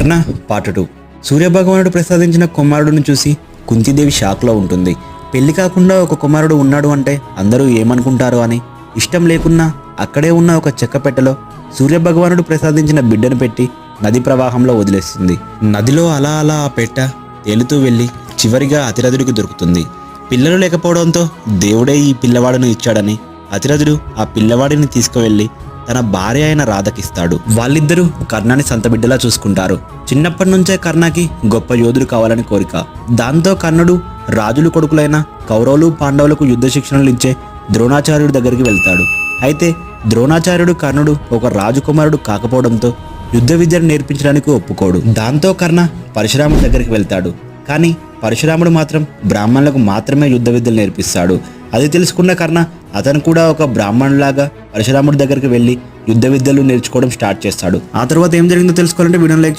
కర్ణ part 2. సూర్యభగవానుడు ప్రసాదించిన కుమారుడిని చూసి కుంతీదేవి షాక్లో ఉంటుంది. పెళ్లి కాకుండా ఒక కుమారుడు ఉన్నాడు అంటే అందరూ ఏమనుకుంటారో అని ఇష్టం లేకున్నా అక్కడే ఉన్న ఒక చెక్క పెట్టెలో సూర్యభగవానుడు ప్రసాదించిన బిడ్డను పెట్టి నది ప్రవాహంలో వదిలేస్తుంది. నదిలో అలా అలా ఆ పెట్ట తేలుతూ వెళ్ళి చివరిగా అతిరథుడికి దొరుకుతుంది. పిల్లలు లేకపోవడంతో దేవుడే ఈ పిల్లవాడును ఇచ్చాడని అతిరథుడు ఆ పిల్లవాడిని తీసుకువెళ్ళి తన భార్య అయిన రాధకిస్తాడు. వాళ్ళిద్దరూ కర్ణాని సంత బిడ్డలా చూసుకుంటారు. చిన్నప్పటి నుంచే కర్ణకి గొప్ప యోధుడు కావాలని కోరిక. దాంతో కర్ణుడు రాజులు కొడుకులైన కౌరవులు పాండవులకు యుద్ధ శిక్షణలు ఇచ్చే ద్రోణాచార్యుడి దగ్గరికి వెళ్తాడు. అయితే ద్రోణాచార్యుడు కర్ణుడు ఒక రాజకుమారుడు కాకపోవడంతో యుద్ధ విద్యను నేర్పించడానికి ఒప్పుకోడు. దాంతో కర్ణ పరశురాముడి దగ్గరికి వెళ్తాడు. కానీ పరశురాముడు మాత్రం బ్రాహ్మణులకు మాత్రమే యుద్ధ విద్యలు నేర్పిస్తాడు. అది తెలుసుకున్న కర్ణ అతను కూడా ఒక బ్రాహ్మణులాగా పరశురాముడి దగ్గరికి వెళ్ళి యుద్ధ విద్యలు నేర్చుకోవడం స్టార్ట్ చేస్తాడు. ఆ తర్వాత ఏం జరిగిందో తెలుసుకోవాలంటే వీడియోని లైక్ చేసి